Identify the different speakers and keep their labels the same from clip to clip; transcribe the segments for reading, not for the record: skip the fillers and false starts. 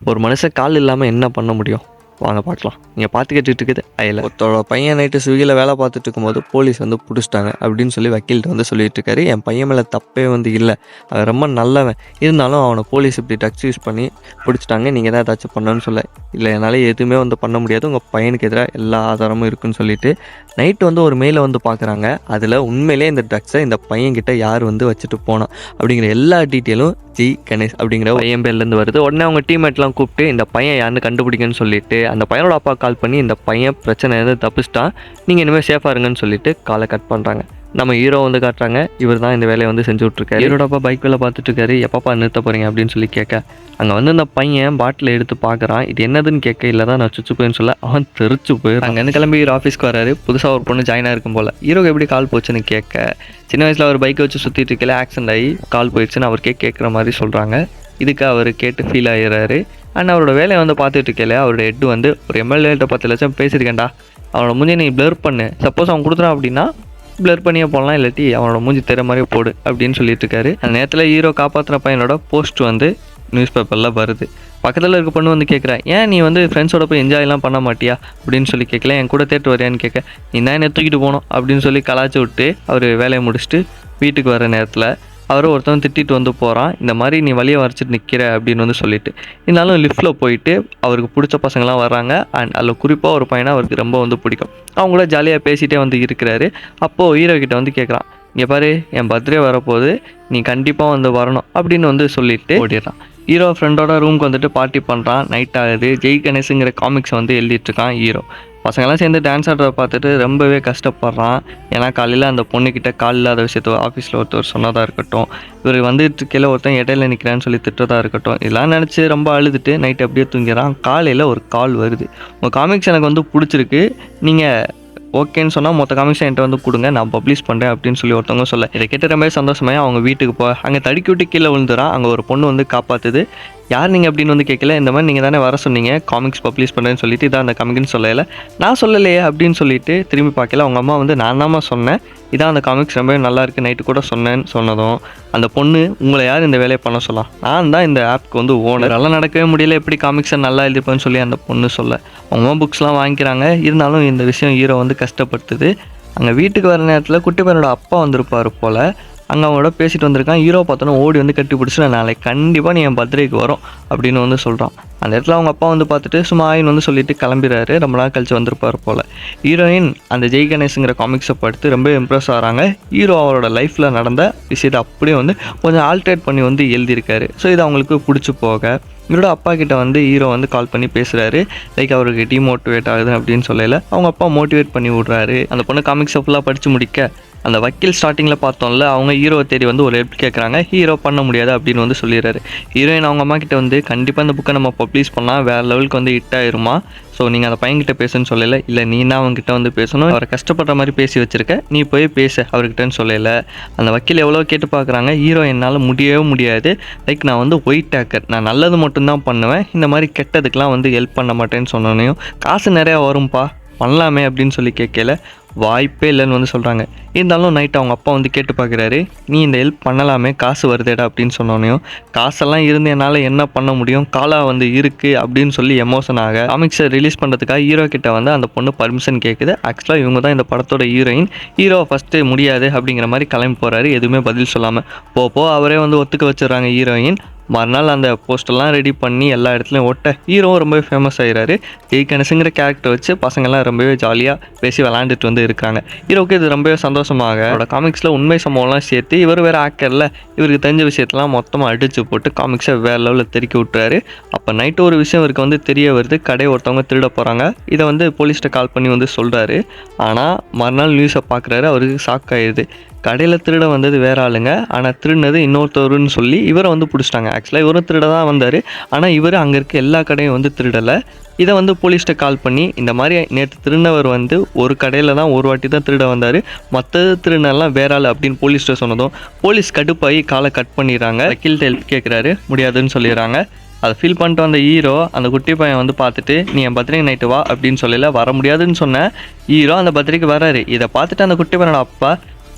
Speaker 1: ஒரு மனுஷன் கால் இல்லாமல் என்ன பண்ண முடியும்? வாங்க பார்க்கலாம். நீங்கள் பார்த்து கேட்டுட்டு இருக்குது அயல ஒருத்தரோட பையன் நைட்டு ஸ்விக்கியில் வேலை பார்த்துட்டு இருக்கும்போது போலீஸ் வந்து பிடிச்சிட்டாங்க அப்படின்னு சொல்லி வக்கீல்கிட்ட வந்து சொல்லிட்டு இருக்காரு. என் பையன் மேலே தப்பே வந்து இல்லை, அவன் ரொம்ப நல்லவன், இருந்தாலும் அவனை போலீஸ் இப்படி ட்ரக்ஸ் யூஸ் பண்ணி பிடிச்சிட்டாங்க, நீங்கள் தான் ஏதாச்சும் பண்ணணும்னு சொல்ல. இல்லை, என்னால் எதுவுமே வந்து பண்ண முடியாது, உங்கள் பையனுக்கு எதிராக எல்லா ஆதாரமும் இருக்குன்னு சொல்லிட்டு நைட்டு வந்து ஒரு மெயிலை வந்து பார்க்குறாங்க. அதில் உண்மையிலே இந்த ட்ரக்ஸை இந்த பையன்கிட்ட யார் வந்து வச்சுட்டு போனான் அப்படிங்கிற எல்லா டீட்டெயிலும் ஜி கணேஷ் அப்படிங்கிற பையன் பேர்லேருந்து வருது. உடனே அவங்க டீம்மேட்லாம் கூப்பிட்டு இந்த பையன் யாருன்னு கண்டுபிடிக்கன்னு சொல்லிட்டு அந்த பையனோட அப்பா கால் பண்ணி இந்த பையன் பிரச்சனை எதாவது தப்பிச்சிட்டான், நீங்கள் இனிமேல் சேஃபாக இருங்கன்னு சொல்லிட்டு காலை கட் பண்ணுறாங்க. நம்ம ஹீரோ வந்து காட்டுறாங்க, இவர் தான் இந்த வேலையை வந்து செஞ்சு விட்ருக்காரு. ஹீரோட அப்பா பைக் வேலை பார்த்துட்டு இருக்காரு. எப்பப்பா நிறுத்த போகிறீங்க அப்படின்னு சொல்லி கேட்க, அங்கே வந்து அந்த பையன் பாட்டில் எடுத்து பார்க்குறான். இது என்னதுன்னு கேட்க, இல்லை தான் நான் சுச்சு போயின்னு சொல்ல அவன் தெரிச்சு போயிடும். அங்கேருந்து கிளம்பி ஹீரோ ஆஃபீஸ்க்கு வராரு. புதுசாக ஒரு பொண்ணு ஜாயின் ஆகிருக்கும் போல். ஹீரோக்கு எப்படி கால் போச்சுன்னு கேட்க, சின்ன வயசில் அவர் பைக்கை வச்சு சுற்றிட்டு இருக்கல ஆக்சிடென்ட் ஆகி கால் போயிடுச்சுன்னு அவர் கேட்குற மாதிரி சொல்கிறாங்க. இதுக்கு அவர் கேட்டு ஃபீல் ஆகிடுறாரு. அண்ட் அவரோட வேலையை வந்து பார்த்துட்டு இருக்கல அவரோட ஹெட் வந்து ஒரு எம்எல்ஏட்ட 10 லட்சம் பேசியிருக்கேன்டா, அவனோட மூஞ்சி நீ பிளர் பண்ணு, சப்போஸ் அவன் கொடுத்துறான் அப்படின்னா பிளர் பண்ணியே போடலாம், இல்லாட்டி அவனோட மூஞ்சி தெரிய மாதிரியே போடு அப்படின்னு சொல்லிட்டு இருக்காரு. அந்த நேரத்தில் ஹீரோ காப்பாற்றுற பையனோட போஸ்ட் வந்து நியூஸ் பேப்பரில் வருது. பக்கத்தில் இருக்க பொண்ணு வந்து கேட்குறேன், ஏன் நீ வந்து ஃப்ரெண்ட்ஸோட போய் என்ஜாய்லாம் பண்ண மாட்டியா அப்படின்னு சொல்லி கேட்கல. என் கூட தேட்டு வரையான்னு கேட்க, நீ தான் என்ன தூக்கிட்டு போகணும் அப்படின்னு சொல்லி கலாச்சி விட்டு அவர் வேலையை முடிச்சுட்டு வீட்டுக்கு வர நேரத்தில் அவரை ஒருத்தவன் திட்டிட்டு வந்து போகிறான். இந்த மாதிரி நீ வழியை வரைச்சிட்டு நிற்கிற அப்படின்னு வந்து சொல்லிட்டு. இருந்தாலும் லிஃப்ட்டில் போயிட்டு அவருக்கு பிடிச்ச பசங்களாம் வராங்க. அண்ட் அதில் குறிப்பாக ஒரு பையனை அவருக்கு ரொம்ப வந்து பிடிக்கும். அவங்கள ஜாலியாக பேசிகிட்டே வந்து இருக்கிறாரு. அப்போது ஹீரோ கிட்ட வந்து கேட்குறான், இங்கே பாரு என் பர்த்டே வரப்போகுது, நீ கண்டிப்பாக வந்து வரணும் அப்படின்னு வந்து சொல்லிட்டு ஓடிடுறான். ஹீரோ ஃப்ரெண்டோட ரூமுக்கு வந்துட்டு பார்ட்டி பண்ணுறான். நைட் ஆகுது. ஜெய் கணேஷுங்கிற காமிக்ஸை வந்து எழுதிட்டுருக்கான் ஹீரோ. பசங்களாம் சேர்ந்து டான்ஸ் ஆடுறத பார்த்துட்டு ரொம்பவே கஷ்டப்படுறான். ஏன்னா காலையில் அந்த பொண்ணுக்கிட்ட கால் இல்லாத விஷயத்த ஆஃபீஸில் ஒருத்தர் சொன்னதாக இருக்கட்டும், இவர் வந்துட்டு கீழே ஒருத்தன் இடையில நிற்கிறான்னு சொல்லி திட்டதாக இருக்கட்டும், இதெல்லாம் நினச்சி ரொம்ப அழுதுட்டு நைட்டு அப்படியே தூங்கிறான். காலையில் ஒரு கால் வருது, உங்கள் காமிக்ஸ் எனக்கு வந்து பிடிச்சிருக்கு, நீங்கள் ஓகேன்னு சொன்னால் மொத்த காமிக்ஸை என்கிட்ட வந்து கொடுங்க, நான் பப்ளிஷ் பண்ணுறேன் அப்படின்னு சொல்லி ஒருத்தவங்க சொல்ல. இதை கேட்டு ரொம்ப சந்தோஷமாய் அவங்க வீட்டுக்கு அங்கே தடுக்கி விட்டு கீழே விழுந்துறான். அங்கே ஒரு பொண்ணு வந்து காப்பாற்றுது. யார் நீங்கள் அப்படின்னு வந்து கேட்கல. இந்த மாதிரி நீங்கள் தானே வர சொன்னீங்க காமிக்ஸ் பப்ளிஷ் பண்ணுறேன்னு சொல்லிட்டு, இதான் அந்த காமிக்னு சொல்லலை. நான் சொல்லலையே அப்படின்னு சொல்லிட்டு திரும்பி பார்க்கல. அவங்க அம்மா வந்து நான் தான்மா சொன்னேன், இதான் அந்த காமிக்ஸ் ரொம்பவே நல்லா இருக்குது, நைட்டு கூட சொன்னேன்னு சொன்னதும் அந்த பொண்ணு, உங்களை யார் இந்த வேலையை பண்ண சொல்லலாம், நான் தான் இந்த ஆப்க்கு வந்து ஓனர், அதெல்லாம் நடக்கவே முடியல, எப்படி காமிக்ஸை நல்லா எழுதிப்பேன்னு சொல்லி அந்த பொண்ணு சொல்ல. அவங்க அம்மா புக்ஸ்லாம் வாங்கிக்கிறாங்க. இருந்தாலும் இந்த விஷயம் ஹீரோ வந்து கஷ்டப்படுத்துது. அங்கே வீட்டுக்கு வர நேரத்தில் குட்டி பையனோட அப்பா வந்திருப்பார் போல். அங்கே அவங்களோட பேசிட்டு வந்திருக்கான். ஹீரோ பார்த்தோன்னா ஓடி வந்து கட்டி பிடிச்சி, நான் நாளைக்கு கண்டிப்பாக நீ என் பர்த்டேக்கு வரும் அப்படின்னு வந்து சொல்கிறான். அந்த இடத்துல அவங்க அப்பா வந்து பார்த்துட்டு சும்மா ஆயின்னு வந்து சொல்லிட்டு கிளம்பிடுறாரு. ரொம்ப நாள் கழிச்சு வந்திருப்பார் போல். ஹீரோயின் அந்த ஜெய் கணேஷுங்கிற காமிக்ஸை படுத்து ரொம்ப இம்ப்ரெஸ் ஆகிறாங்க. ஹீரோ அவரோட லைஃப்பில் நடந்த விஷயத்தை அப்படியே வந்து கொஞ்சம் ஆல்ட்ரேட் பண்ணி வந்து எழுதியிருக்காரு. ஸோ இது அவங்களுக்கு பிடிச்சி போக இவரோட அப்பா கிட்ட வந்து ஹீரோ வந்து கால் பண்ணி பேசுகிறாரு. லைக் அவருக்கு டிமோட்டிவேட் ஆகுது அப்படின்னு சொல்லல, அவங்க அப்பா மோட்டிவேட் பண்ணி விட்றாரு. அந்த பொண்ணு காமிக்ஸை ஃபுல்லாக படித்து முடிக்க அந்த வக்கீல் ஸ்டார்டிங்கில் பார்த்தோம்ல, அவங்க ஹீரோவை தேடி வந்து ஒரு ஹெல்ப் கேட்குறாங்க. ஹீரோ பண்ண முடியாது அப்படின்னு வந்து சொல்லிடுறாரு. ஹீரோயின் அவங்க அம்மா கிட்ட வந்து கண்டிப்பாக இந்த புக்கை நம்ம பப்ளிஷ் பண்ணலாம், வேறு லெவலுக்கு வந்து ஹிட் ஆயிருமா, ஸோ நீங்கள் அந்த பையன்கிட்ட பேசுன்னு சொல்லலை. இல்லை நீ தான் அவங்ககிட்ட வந்து பேசணும், அவரை கஷ்டப்படுற மாதிரி பேசி வச்சுருக்க, நீ போய் பேச அவர்கிட்டன்னு சொல்லலை. அந்த வக்கீல் எவ்வளோ கேட்டு பார்க்குறாங்க. ஹீரோ என்னால் முடியவே முடியாது, லைக் நான் வந்து ஒயிட் ஹேக்கர், நான் நல்லது மட்டும்தான் பண்ணுவேன், இந்த மாதிரி கெட்டதுக்கெலாம் வந்து ஹெல்ப் பண்ண மாட்டேன்னு சொன்னோன்னையும் காசு நிறையா வரும்பா பண்ணலாமே அப்படின்னு சொல்லி கேட்கல, வாய்ப்பே இல்லைன்னு வந்து சொல்கிறாங்க. இருந்தாலும் நைட்டு அவங்க அப்பா வந்து கேட்டு பார்க்குறாரு, நீ இந்த ஹெல்ப் பண்ணலாமே காசு வருதேடா அப்படின்னு சொன்னோன்னையும், காசெல்லாம் இருந்து என்னால் என்ன பண்ண முடியும், காலா வந்து இருக்குது அப்படின்னு சொல்லி எமோஷன் ஆக காமிக்ஸை ரிலீஸ் பண்ணுறதுக்காக ஹீரோ கிட்ட வந்து அந்த பொண்ணு பர்மிஷன் கேட்குது. ஆக்சுவலாக இவங்க தான் இந்த படத்தோட ஹீரோயின். ஹீரோ ஃபஸ்ட்டு முடியாது அப்படிங்கிற மாதிரி கிளம்பி போகிறாரு, எதுவுமே பதில் சொல்லாமல். போ அவரே வந்து ஒத்துக்க வச்சுடுறாங்க ஹீரோயின். மறுநாள் அந்த போஸ்டர்லாம் ரெடி பண்ணி எல்லா இடத்துலையும் ஓட்ட ஹீரோவும் ரொம்பவே ஃபேமஸ் ஆகிறாரு. ஜெய் கணேஷுங்கிற கேரக்டர் வச்சு பசங்கள்லாம் ரொம்பவே ஜாலியாக பேசி விளாண்டுட்டு வந்து இருக்காங்க. ஹீரோவுக்கு இது ரொம்பவே சந்தோஷமாக அவரோட காமிக்ஸில் உண்மை சம்பவம்லாம் சேர்த்து இவர் வேறு ஆக்கரில் இவருக்கு தெரிஞ்ச விஷயத்தெல்லாம் மொத்தமாக அடித்து போட்டு காமிக்ஸை வேறு லெவலில் தெருக்கி விட்டுறாரு. அப்போ நைட்டு ஒரு விஷயம் இவருக்கு வந்து தெரிய வருது, கடையை ஒருத்தவங்க திருட போகிறாங்க. இதை வந்து போலீஸ்கிட்ட கால் பண்ணி வந்து சொல்கிறாரு. ஆனால் மறுநாள் நியூஸை பார்க்குறாரு, அவருக்கு ஷாக் ஆகிடுது. கடையில் திருட வந்தது வேற ஆளுங்க, ஆனால் திருடினது இன்னொருத்தருன்னு சொல்லி இவரை வந்து பிடிச்சிட்டாங்க. ஆக்சுவலாக இவரும் திருட தான் வந்தார், ஆனால் இவர் அங்கே இருக்க எல்லா கடையும் வந்து திருடலை. இதை வந்து போலீஸ்கிட்ட கால் பண்ணி, இந்த மாதிரி நேற்று திருநவர் வந்து ஒரு கடையில் தான் ஒரு வாட்டி தான் திருட வந்தார், மற்றது திருநெல்லாம் வேற ஆள் அப்படின்னு போலீஸ்கிட்ட சொன்னதும் போலீஸ் கடுப்பாகி காலை கட் பண்ணிடுறாங்க. வக்கீல்கிட்ட ஹெல்ப் கேட்குறாரு, முடியாதுன்னு சொல்லிடுறாங்க. அதை ஃபீல் பண்ணிட்டு வந்த ஹீரோ அந்த குட்டி பையன் வந்து பார்த்துட்டு, நீ என் பர்த்டே நைட்டு வா அப்படின்னு சொல்லல, வர முடியாதுன்னு சொன்ன ஹீரோ அந்த பர்த்டேக்கு வராரு. இதை பார்த்துட்டு அந்த குட்டி பையனோட அப்பா,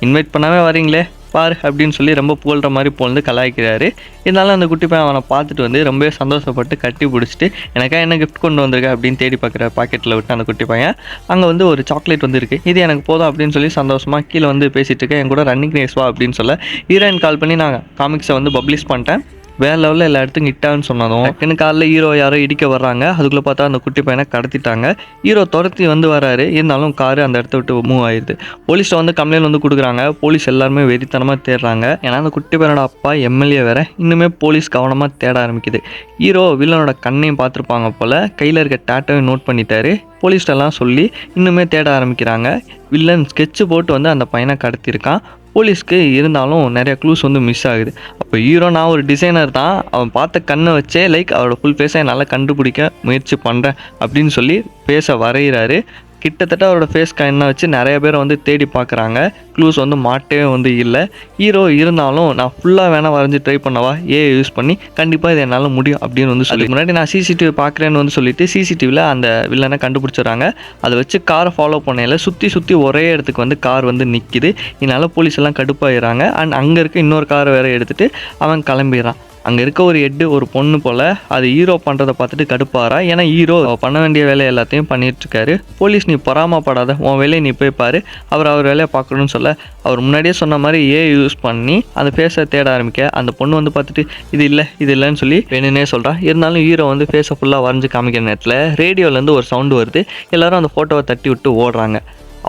Speaker 1: இன்வைட் பண்ணாமல் வரீங்களே, பாரு அப்படின்னு சொல்லி ரொம்ப புகழ்கிற மாதிரி புகழ்ந்து கலாய்க்கிறாரு. இருந்தாலும் அந்த குட்டி பையன் அவனை பார்த்துட்டு வந்து ரொம்பவே சந்தோஷப்பட்டு கட்டி பிடிச்சிட்டு எனக்கா என்ன கிஃப்ட் கொண்டு வந்திருக்க அப்படின்னு தேடி பார்க்குற பாக்கெட்டில் விட்டு அந்த குட்டி பையன் அங்கே வந்து ஒரு சாக்லேட் வந்து இருக்குது, இது எனக்கு போதும் அப்படின்னு சொல்லி சந்தோஷமாக கீழே வந்து பேசிகிட்டு இருக்கேன். என் கூட ரன்னிங் ரேஸ் வா அப்படின்னு சொல்ல ஹீரோயின் கால் பண்ணி நான் காமிக்ஸை வந்து பப்ளிஷ் பண்ணிட்டேன், வேறு லெவலில் எல்லா இடத்துக்கும் ஹிட்டான்னு சொன்னதும் டக்குன்னு காலைல ஹீரோ யாரோ இடிக்க வர்றாங்க. அதுக்குள்ளே பார்த்தா அந்த குட்டி பையனை கடத்திட்டாங்க. ஹீரோ துரத்தி வந்து வராரு, இருந்தாலும் காரு அந்த இடத்த விட்டு மூவ் ஆயிடுது. போலீஸில் வந்து கம்ப்ளைண்ட் வந்து கொடுக்குறாங்க. போலீஸ் எல்லாருமே வெறித்தனமாக தேடுறாங்க. ஏன்னா அந்த குட்டி பையனோட அப்பா எம்எல்ஏ வேற. இன்னுமே போலீஸ் கவனமாக தேட ஆரம்பிக்குது. ஹீரோ வில்லனோட கண்ணையும் பார்த்துருப்பாங்க போல், கையில் இருக்க டேட்டோவையும் நோட் பண்ணிட்டாரு. போலீஸ்டெல்லாம் சொல்லி இன்னுமே தேட ஆரம்பிக்கிறாங்க. வில்லன் ஸ்கெட்சு போட்டு வந்து அந்த பையனை கடத்தியிருக்கான். போலீஸ்க்கு இருந்தாலும் நிறைய க்ளூஸ் வந்து மிஸ் ஆகுது. அப்போ ஹீரோ நான் ஒரு டிசைனர் தான், அவன் பார்த்த கண்ணை வச்சே அவரோட ஃபுல் ஃபேஸை என்னால் கண்டுபிடிக்க முயற்சி பண்ணுறேன் அப்படின்னு சொல்லி ஃபேஸை வரைகிறாரு. கிட்டத்தட்ட அவரோட ஃபேஸ் கண்ணை வச்சு நிறைய பேர் வந்து தேடி பார்க்குறாங்க. க்ளூஸ் வந்து மாட்டவே வந்து இல்லை. ஹீரோ இருந்தாலும் நான் ஃபுல்லாக வேணால் வரைஞ்சி ட்ரை பண்ணவா, ஏஐ யூஸ் பண்ணி கண்டிப்பாக இது என்னால் முடியும் அப்படின்னு வந்து சொல்லி முன்னாடி நான் சிசிடிவி பார்க்குறேன்னு வந்து சொல்லிட்டு சிசிடிவியில் அந்த வில்லனை கண்டுபிடிச்சிடுறாங்க. அதை வச்சு காரை ஃபாலோ பண்ணையில் சுற்றி ஒரே இடத்துக்கு வந்து கார் வந்து நிற்கிது. இதனால் போலீஸ் எல்லாம் கடுப்பாயிடுறாங்க. அண்ட் அங்கே இருக்க இன்னொரு காரை வேற எடுத்துகிட்டு அவன் கிளம்பிடுறான். அங்கே இருக்க ஒரு ஹெட்டு ஒரு பொண்ணு போல் அது ஹீரோ பண்ணுறதை பார்த்துட்டு கடுப்பாரா. ஏன்னா ஹீரோ பண்ண வேண்டிய வேலையை எல்லாத்தையும் பண்ணிகிட்ருக்காரு. போலீஸ் நீ பொறாமப்படாத, உன் வேலையை நீ போய் பாரு, அவர் வேலையை பார்க்கணும்னு சொல்ல அவர் முன்னாடியே சொன்ன மாதிரி யூஸ் பண்ணி அந்த ஃபேஸை தேட ஆரம்பிக்க அந்த பொண்ணு வந்து பார்த்துட்டு இது இல்லைன்னு சொல்லி வேணுன்னே சொல்கிறா. இருந்தாலும் ஹீரோ வந்து ஃபேஸை ஃபுல்லாக வரைஞ்சி காமிக்கிற நேரத்தில் ரேடியோலேருந்து ஒரு சவுண்டு வருது. எல்லோரும் அந்த ஃபோட்டோவை தட்டி விட்டு ஓடுறாங்க.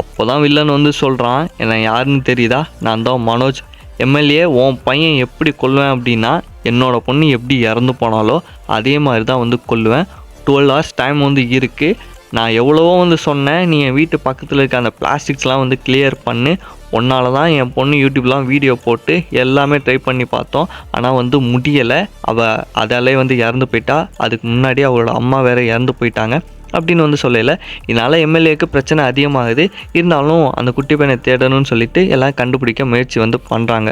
Speaker 1: அப்போ தான் வில்லன் வந்து சொல்கிறான், என்ன யாருன்னு தெரியுதா, நான் தான் மனோஜ், எம்எல்ஏ. உன் பையன் எப்படி கொல்லுவேன் அப்படின்னா என்னோடய பொண்ணு எப்படி இறந்து போனாலோ அதே மாதிரி தான் வந்து கொல்லுவேன். 12 hours டைம் வந்து இருக்குது. நான் எவ்வளவோ வந்து சொன்னேன், நீ என் வீட்டு பக்கத்தில் இருக்க அந்த பிளாஸ்டிக்ஸ்லாம் வந்து கிளியர் பண்ணு, ஒன்னால தான் என் பொண்ணு யூடியூப்லாம் வீடியோ போட்டு எல்லாமே ட்ரை பண்ணி பார்த்தோம், ஆனால் வந்து முடியலை. அவள் அதாலே வந்து இறந்து போயிட்டா. அதுக்கு முன்னாடி அவளோட அம்மா வேறு இறந்து போயிட்டாங்க அப்படின்னு வந்து சொல்லலை. இதனால் எம்எல்ஏக்கு பிரச்சனை அதிகமாகுது. இருந்தாலும் அந்த குட்டி பையனை தேடணும்னு சொல்லிட்டு எல்லாம் கண்டுபிடிக்க முயற்சி வந்து பண்ணுறாங்க.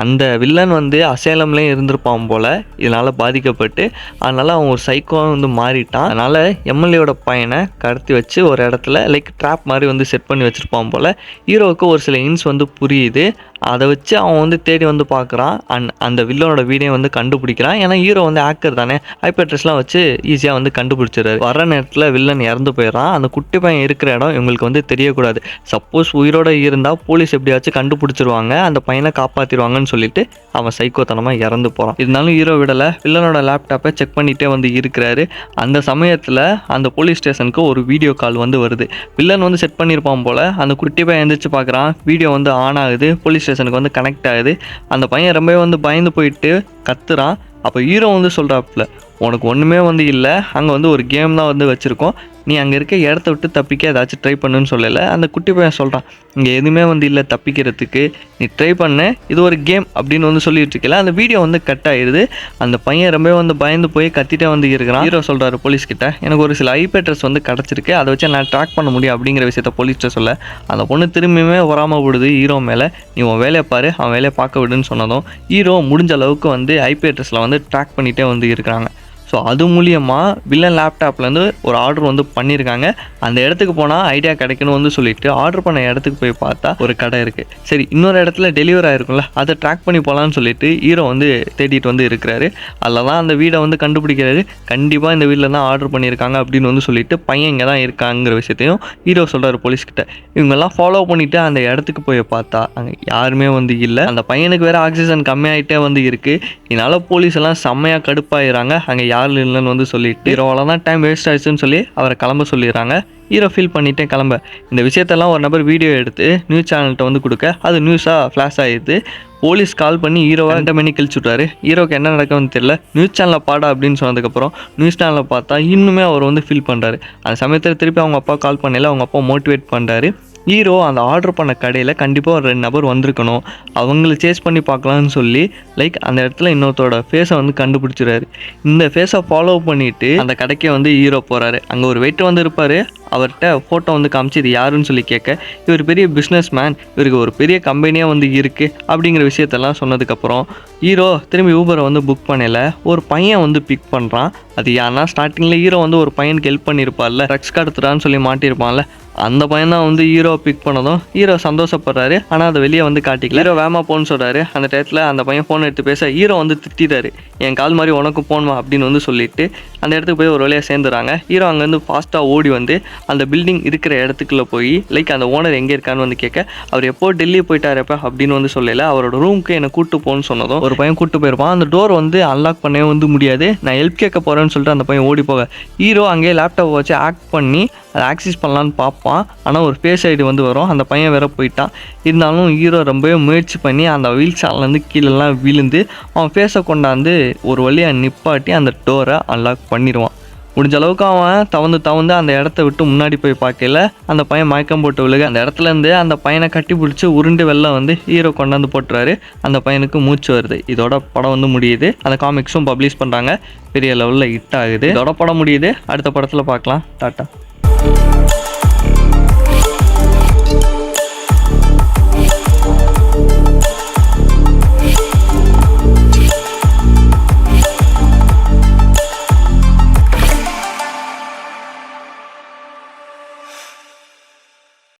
Speaker 1: அந்த வில்லன் வந்து அசேலம்லேயும் இருந்திருப்பான் போல், இதனால் பாதிக்கப்பட்டு அதனால் அவன் ஒரு சைக்கோவாக வந்து மாறிட்டான். அதனால் எம்எல்ஏவோட பையனை கடத்தி வச்சு ஒரு இடத்துல ட்ராப் மாதிரி வந்து செட் பண்ணி வச்சுருப்பான் போல். ஹீரோவுக்கு ஒரு சில இன்ஸ் வந்து புரியுது. அதை வச்சு அவன் வந்து தேடி வந்து பார்க்குறான். அந்த வில்லனோட வீடியோ வந்து கண்டுபிடிக்கிறான். ஏன்னா ஹீரோ வந்து ஆக்கர் தானே, ஐபி அட்ரஸ்லாம் வச்சு ஈஸியாக வந்து கண்டுபிடிச்சிடுறாரு. வர நேரத்தில் வில்லன் இறந்து போயிடறான். அந்த குட்டி பையன் இருக்கிற இடம் இவங்களுக்கு வந்து தெரியக்கூடாது. சப்போஸ் உயிரோடு இருந்தால் போலீஸ் எப்படியாச்சும் கண்டுபிடிச்சிருவாங்க, அந்த பையனை காப்பாற்றிடுவாங்கன்னு சொல்லிட்டு அவன் சைக்கோத்தனமாக இறந்து போகிறான். இருந்தாலும் ஹீரோ விடலை, வில்லனோட லேப்டாப்பை செக் பண்ணிகிட்டே வந்து இருக்கிறாரு. அந்த சமயத்தில் அந்த போலீஸ் ஸ்டேஷனுக்கு ஒரு வீடியோ கால் வந்து வருது. வில்லன் வந்து செட் பண்ணியிருப்பான் போல். அந்த குட்டி பையன் எழுந்திரிச்சு பார்க்குறான், வீடியோ வந்து ஆன் ஆகுது, போலீஸ் ஸ்டேஷனுக்கு வந்து கனெக்ட் ஆகுது. அந்த பையன் ரொம்பவே வந்து பயந்து போயிட்டு கத்துறான். அப்போ ஹீரோ வந்து சொல்கிறாப்புல, உனக்கு ஒன்றுமே வந்து இல்லை, அங்கே வந்து ஒரு கேம் தான் வந்து வச்சுருக்கோம், நீ அங்கே இருக்க இடத்த விட்டு தப்பிக்க ஏதாச்சும் ட்ரை பண்ணுன்னு சொல்லலை. அந்த குட்டி பையன் சொல்கிறான், இங்கே எதுவுமே வந்து இல்லை தப்பிக்கிறதுக்கு, நீ ட்ரை பண்ண, இது ஒரு கேம் அப்படின்னு வந்து சொல்லிட்டு இருக்கல. அந்த வீடியோ வந்து கட் ஆயிடுது. அந்த பையன் ரொம்ப வந்து பயந்து போய் கத்திட்டே வந்து இருக்கிறான். ஹீரோ சொல்கிறாரு போலீஸ்கிட்ட, எனக்கு ஒரு சில ஐபி அட்ரஸ் வந்து கிடச்சிருக்கு, அதை வச்சு நான் ட்ராக் பண்ண முடியும் அப்படிங்கிற விஷயத்த போலீஸ்கிட்ட சொல்ல அந்த பொண்ணு திரும்பியுமே வராமப்படுது ஹீரோ மேலே. நீ உன் வேலையை பாரு, அவன் வேலையை பார்க்க விடுன்னு சொன்னதும் ஹீரோ முடிஞ்ச அளவுக்கு வந்து ஐபி அட்ரஸில் வந்து ட்ராக் பண்ணிகிட்டே வந்து இருக்கிறாங்க. ஸோ அது மூலியமாக வில்லன் லேப்டாப்லேருந்து ஒரு ஆர்டர் வந்து பண்ணியிருக்காங்க. அந்த இடத்துக்கு போனால் ஐடியா கிடைக்கணும் வந்து சொல்லிட்டு ஆர்டர் பண்ண இடத்துக்கு போய் பார்த்தா ஒரு கடை இருக்குது. சரி, இன்னொரு இடத்துல டெலிவரி ஆகிருக்கும்ல, அதை ட்ராக் பண்ணி போகலான்னு சொல்லிட்டு ஹீரோ வந்து தேடிட்டு வந்து இருக்கிறாரு. அதில் தான் அந்த வீடை வந்து கண்டுபிடிக்கிறாரு. கண்டிப்பாக இந்த வீட்டில் தான் ஆர்டர் பண்ணியிருக்காங்க அப்படின்னு வந்து சொல்லிட்டு பையன் இங்கே தான் இருக்காங்கிற விஷயத்தையும் ஹீரோ சொல்கிறாரு போலீஸ்கிட்ட. இவங்கெல்லாம் ஃபாலோ பண்ணிவிட்டு அந்த இடத்துக்கு போய் பார்த்தா அங்கே யாருமே வந்து இல்லை. அந்த பையனுக்கு வேறு ஆக்சிஜன் கம்மியாகிட்டே வந்து இருக்குது. இதனால் போலீஸ் எல்லாம் செம்மையாக கடுப்பாயிடுறாங்க. அங்கே யாரும் இல்லைன்னு வந்து சொல்லிட்டு ஹீரோவால தான் டைம் வேஸ்ட் ஆயிடுச்சுன்னு சொல்லி அவரை கிளம்ப சொல்லிடுறாங்க. ஹீரோ ஃபீல் பண்ணிட்டே கிளம்ப இந்த விஷயத்தெல்லாம் ஒரு நபர் வீடியோ எடுத்து நியூஸ் சேனல்கிட்ட வந்து கொடுக்க அது நியூஸாக ஃப்ளாஷ் ஆகிடுது. போலீஸ் கால் பண்ணி ஹீரோவை 2 மணி கழிச்சுட்றாரு. ஹீரோக்கு என்ன நடக்கும்னு தெரியல. நியூஸ் சேனலில் பாடா அப்படின்னு சொன்னதுக்கப்புறம் நியூஸ் சேனலில் பார்த்தா இன்னுமே அவர் வந்து ஃபீல் பண்ணுறாரு. அந்த சமயத்தில் திருப்பி அவங்க அப்பா கால் பண்ணல, அவங்க அப்பா மோட்டிவேட் பண்ணுறாரு. ஹீரோ அந்த ஆர்டர் பண்ண கடையில் கண்டிப்பாக ஒரு 2 நபர் வந்திருக்கணும், அவங்கள சேஸ் பண்ணி பார்க்கலான்னு சொல்லி அந்த இடத்துல இன்னொருத்தரோட ஃபேஸை வந்து கண்டுபிடிச்சிடாரு. இந்த ஃபேஸை ஃபாலோ பண்ணிவிட்டு அந்த கடைக்கே வந்து ஹீரோ போகிறாரு. அங்கே ஒரு வெயிட்டர் வந்து இருப்பார். அவர்கிட்ட ஃபோட்டோ வந்து காமிச்சு இது யாருன்னு சொல்லி கேட்க, இவர் பெரிய பிஸ்னஸ் மேன், இவருக்கு ஒரு பெரிய கம்பெனியாக வந்து இருக்குது அப்படிங்கிற விஷயத்தெல்லாம் சொன்னதுக்கப்புறம் ஹீரோ திரும்பி ஊபரை வந்து புக் பண்ணல. ஒரு பையன் வந்து பிக் பண்ணுறான். அது யாருன்னா ஸ்டார்டிங்கில் ஹீரோ வந்து ஒரு பையனுக்கு ஹெல்ப் பண்ணியிருப்பார்ல, ட்ரக்ஸ் கடத்துறான்னு சொல்லி மாட்டியிருப்பான்ல, அந்த பையன் தான் வந்து ஹீரோ பிக் பண்ணதும் ஹீரோ சந்தோஷப்படுறாரு. ஆனால் அதை வெளியே வந்து காட்டிக்கல. ஹீரோ வேமா போன்னு சொல்கிறாரு. அந்த டயத்தில் அந்த பையன் ஃபோன் எடுத்து பேச ஹீரோ வந்து திட்டாரு, என் கால் மாதிரி உனக்கு போன்மா அப்படின்னு வந்து சொல்லிட்டு அந்த இடத்துக்கு போய் ஒரு வழியாக சேர்ந்துறாங்க. ஹீரோ அங்கேருந்து ஃபாஸ்ட்டாக ஓடி வந்து அந்த பில்டிங் இருக்கிற இடத்துக்குள்ளே போய் லைக் அந்த ஓனர் எங்கே இருக்கான்னு வந்து கேட்க, அவர் எப்போ டெல்லி போயிட்டாரப்ப அப்படின்னு வந்து சொல்லலை. அவரோட ரூமுக்கு என்னை கூப்பிட்டு போன்னு சொன்னதும் ஒரு பையன் கூப்பிட்டு போயிருப்பான். அந்த டோர் வந்து அன்லாக் பண்ணவே வந்து முடியாது. நான் ஹெல்ப் கேட்க போகிறேன்னு சொல்லிட்டு அந்த பையன் ஓடி போக ஹீரோ அங்கேயே லேப்டாப்பை வச்சு ஆக்ட் பண்ணி அதை ஆக்சஸ் பண்ணலான்னு பார்ப்பான். ஆனால் ஒரு ஃபேஸ் ஐடி வந்து வரும். அந்த பையன் வேற போயிட்டான். இருந்தாலும் ஹீரோ ரொம்பவே முயற்சி பண்ணி அந்த வீல் சாலேருந்து கீழெல்லாம் விழுந்து அவன் ஃபேஸை கொண்டாந்து ஒரு வழியாக நிப்பாட்டி அந்த டோரை அன்லாக் பண்ணிடுவான். முடிஞ்ச அளவுக்கு அவன் தவந்து அந்த இடத்த விட்டு முன்னாடி போய் பார்க்கல அந்த பையன் மயக்கம் போட்டு விழுக அந்த இடத்துலேருந்து அந்த பையனை கட்டி பிடிச்சி உருண்டு வெளில வந்து ஹீரோ கொண்டாந்து போட்டுறாரு. அந்த பையனுக்கு மூச்சு வருது. இதோட படம் வந்து முடியுது. அந்த காமிக்ஸும் பப்ளிஷ் பண்ணுறாங்க. பெரிய லெவலில் ஹிட் ஆகுது. இதோட படம் முடியுது. அடுத்த படத்தில் பார்க்கலாம். டாட்டா.